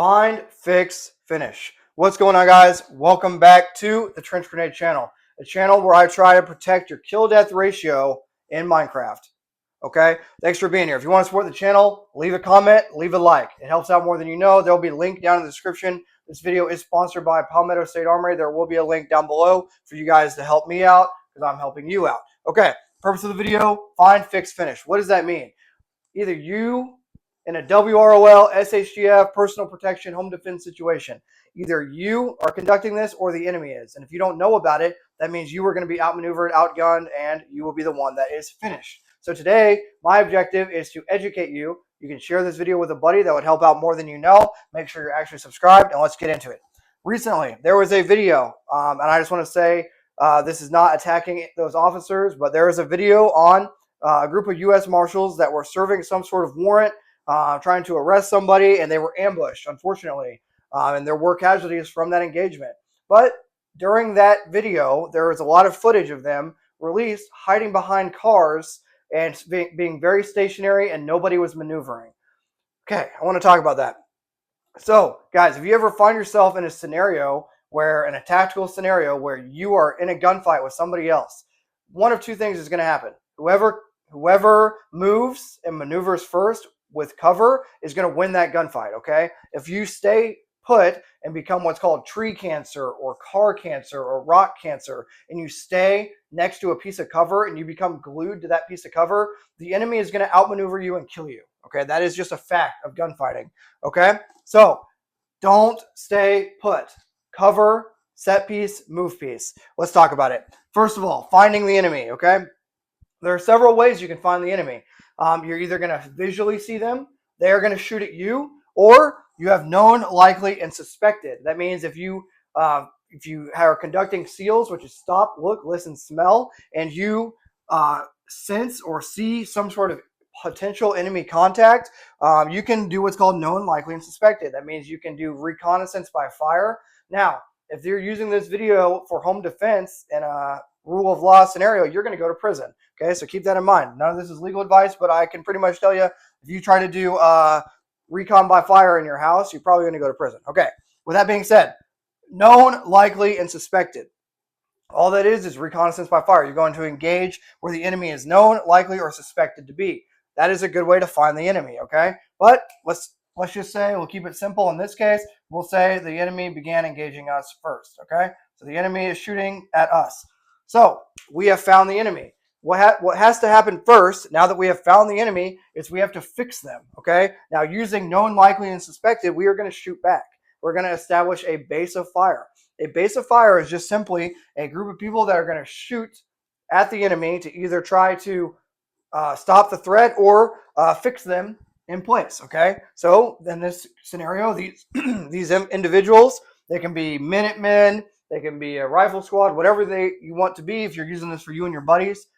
Find, fix, finish. What's going on, guys? Welcome back to the Trench Grenade channel, a channel where I try to protect your kill-death ratio in Minecraft. Okay? Thanks for being here. If you want to support the channel, leave a comment, leave a like. It helps out more than you know. There will be a link down in the description. This video is sponsored by Palmetto State Armory. There will be a link down below for you guys to help me out because I'm helping you out. Okay, purpose of the video, find, fix, finish. What does that mean? Either you in a WROL, SHGF, personal protection, home defense situation. Either you are conducting this or the enemy is. And if you don't know about it, that means you are going to be outmaneuvered, outgunned, and you will be the one that is finished. So today, my objective is to educate you. You can share this video with a buddy that would help out more than you know. Make sure you're actually subscribed, and let's get into it. Recently, there was a video, and I just want to say this is not attacking those officers, but there is a video on a group of U.S. Marshals that were serving some sort of warrant, trying to arrest somebody, and they were ambushed, unfortunately, and there were casualties from that engagement. But during that video, there was a lot of footage of them released hiding behind cars and being very stationary, and nobody was maneuvering. Okay, I want to talk about that. So, guys, if you ever find yourself in a scenario in a tactical scenario where you are in a gunfight with somebody else, one of two things is going to happen. Whoever moves and maneuvers first with cover is going to win that gunfight, okay? If you stay put and become what's called tree cancer or car cancer or rock cancer, and you stay next to a piece of cover and you become glued to that piece of cover, the enemy is going to outmaneuver you and kill you, okay? That is just a fact of gunfighting, okay? So don't stay put. Cover, set piece, move piece. Let's talk about it. First of all, finding the enemy, okay? There are several ways you can find the enemy. You're either going to visually see them, they are going to shoot at you, or you have known, likely, and suspected. That means if you are conducting SEALs, which is stop, look, listen, smell, and you sense or see some sort of potential enemy contact, you can do what's called known, likely, and suspected. That means you can do reconnaissance by fire. Now, if you're using this video for home defense and a rule of law scenario, you're going to go to prison. Okay, so keep that in mind. None of this is legal advice, but I can pretty much tell you, if you try to do recon by fire in your house, you're probably going to go to prison. Okay, with that being said, known, likely, and suspected. All that is reconnaissance by fire. You're going to engage where the enemy is known, likely, or suspected to be. That is a good way to find the enemy, okay? But let's just say, we'll keep it simple in this case. We'll say the enemy began engaging us first, okay? So the enemy is shooting at us. So we have found the enemy. What has to happen first, now that we have found the enemy, is we have to fix them, okay? Now, using known, likely, and suspected, we are going to shoot back. We're going to establish a base of fire. A base of fire is just simply a group of people that are going to shoot at the enemy to either try to stop the threat or fix them in place, okay? So in this scenario, these individuals, they can be Minutemen, they can be a rifle squad, whatever you want to be if you're using this for you and your buddies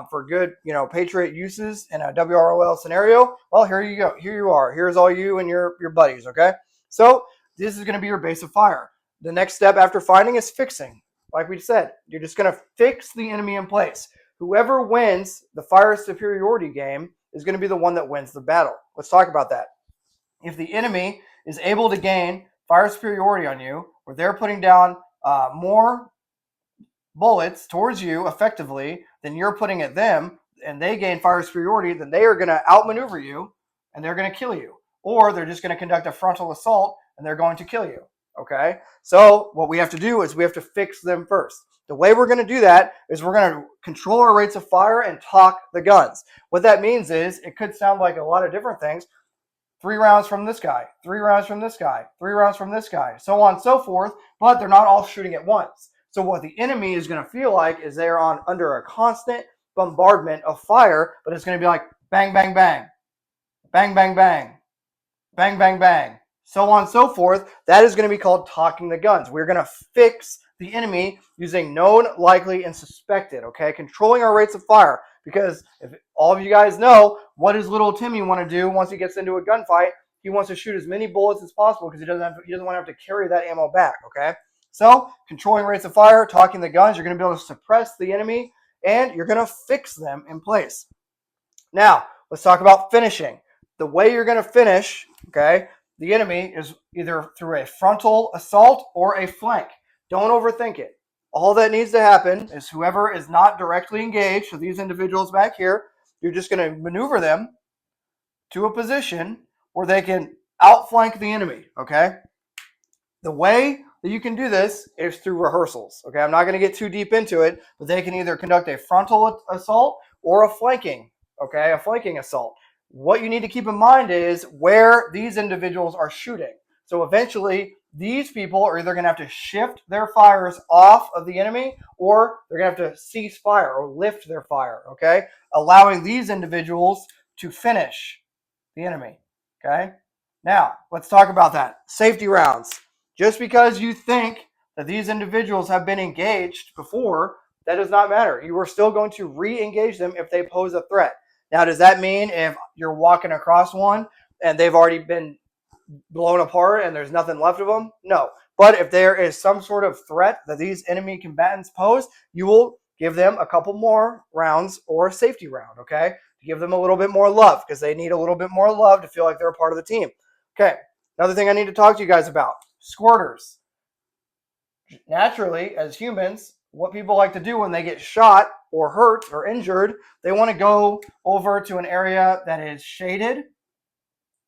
for good, Patriot uses in a WROL scenario. Well, here you go. Here you are. Here's all you and your buddies, okay? So this is going to be your base of fire. The next step after finding is fixing. Like we said, you're just going to fix the enemy in place. Whoever wins the fire superiority game is going to be the one that wins the battle. Let's talk about that. If the enemy is able to gain fire superiority on you, where they're putting down more bullets towards you effectively than you're putting at them, and they gain fire superiority, then they are going to outmaneuver you, and they're going to kill you. Or they're just going to conduct a frontal assault, and they're going to kill you. Okay? So what we have to do is we have to fix them first. The way we're going to do that is we're going to control our rates of fire and talk the guns. What that means is, it could sound like a lot of different things. 3 rounds from this guy, 3 rounds from this guy, 3 rounds from this guy, so on and so forth, but they're not all shooting at once. So what the enemy is going to feel like is they're under a constant bombardment of fire, but it's going to be like bang, bang, bang, bang, bang, bang, bang, bang, bang, so on and so forth. That is going to be called talking the guns. We're going to fix the enemy using known, likely, and suspected, okay? Controlling our rates of fire, because if all of you guys know, what does little Timmy want to do once he gets into a gunfight? He wants to shoot as many bullets as possible because he doesn't want to have to carry that ammo back, okay? So, controlling rates of fire, talking the guns, you're going to be able to suppress the enemy, and you're going to fix them in place. Now, let's talk about finishing. The way you're going to finish, okay, the enemy is either through a frontal assault or a flank. Don't overthink it. All that needs to happen is whoever is not directly engaged, so these individuals back here, you're just going to maneuver them to a position where they can outflank the enemy, okay? The way that you can do this is through rehearsals, okay? I'm not going to get too deep into it, but they can either conduct a frontal assault or a flanking, okay? A flanking assault. What you need to keep in mind is where these individuals are shooting. So eventually, these people are either going to have to shift their fires off of the enemy, or they're going to have to cease fire or lift their fire, okay? Allowing these individuals to finish the enemy, okay? Now, let's talk about that. Safety rounds. Just because you think that these individuals have been engaged before, that does not matter. You are still going to re-engage them if they pose a threat. Now, does that mean if you're walking across one and they've already been blown apart and there's nothing left of them? No. But if there is some sort of threat that these enemy combatants pose, you will give them a couple more rounds or a safety round, okay? To give them a little bit more love, because they need a little bit more love to feel like they're a part of the team. Okay, another thing I need to talk to you guys about, squirters. Naturally, as humans, what people like to do when they get shot or hurt or injured, they want to go over to an area that is shaded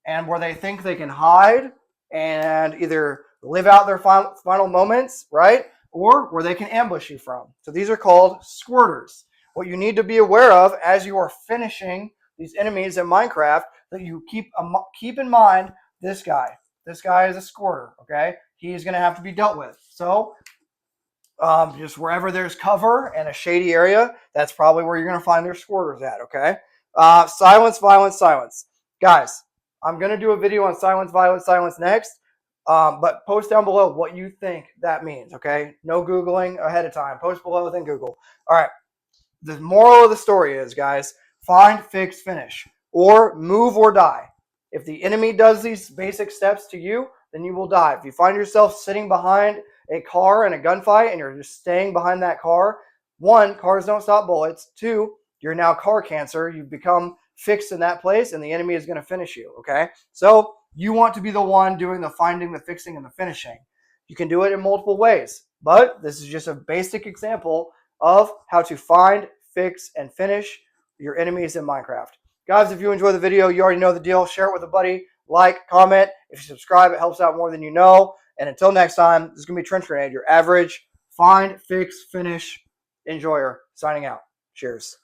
and where they think they can hide and either live out their final moments, right? Or where they can ambush you from. So these are called squirters. What you need to be aware of as you are finishing these enemies in Minecraft, that you keep in mind this guy. This guy is a squirter, okay? He's going to have to be dealt with. So just wherever there's cover and a shady area, that's probably where you're going to find their squirters at, okay? Silence, violence, silence. Guys, I'm going to do a video on silence, violence, silence next, but post down below what you think that means, okay? No Googling ahead of time. Post below, then Google. All right. The moral of the story is, guys, find, fix, finish, or move or die. If the enemy does these basic steps to you, then you will die. If you find yourself sitting behind a car in a gunfight and you're just staying behind that car, one, cars don't stop bullets. Two, you're now car cancer. You've become fixed in that place and the enemy is going to finish you, okay? So you want to be the one doing the finding, the fixing, and the finishing. You can do it in multiple ways, but this is just a basic example of how to find, fix, and finish your enemies in Minecraft. Guys, if you enjoy the video, you already know the deal. Share it with a buddy. Like, comment. If you subscribe, it helps out more than you know. And until next time, this is going to be Trench Grenade, your average find, fix, finish enjoyer. Signing out. Cheers.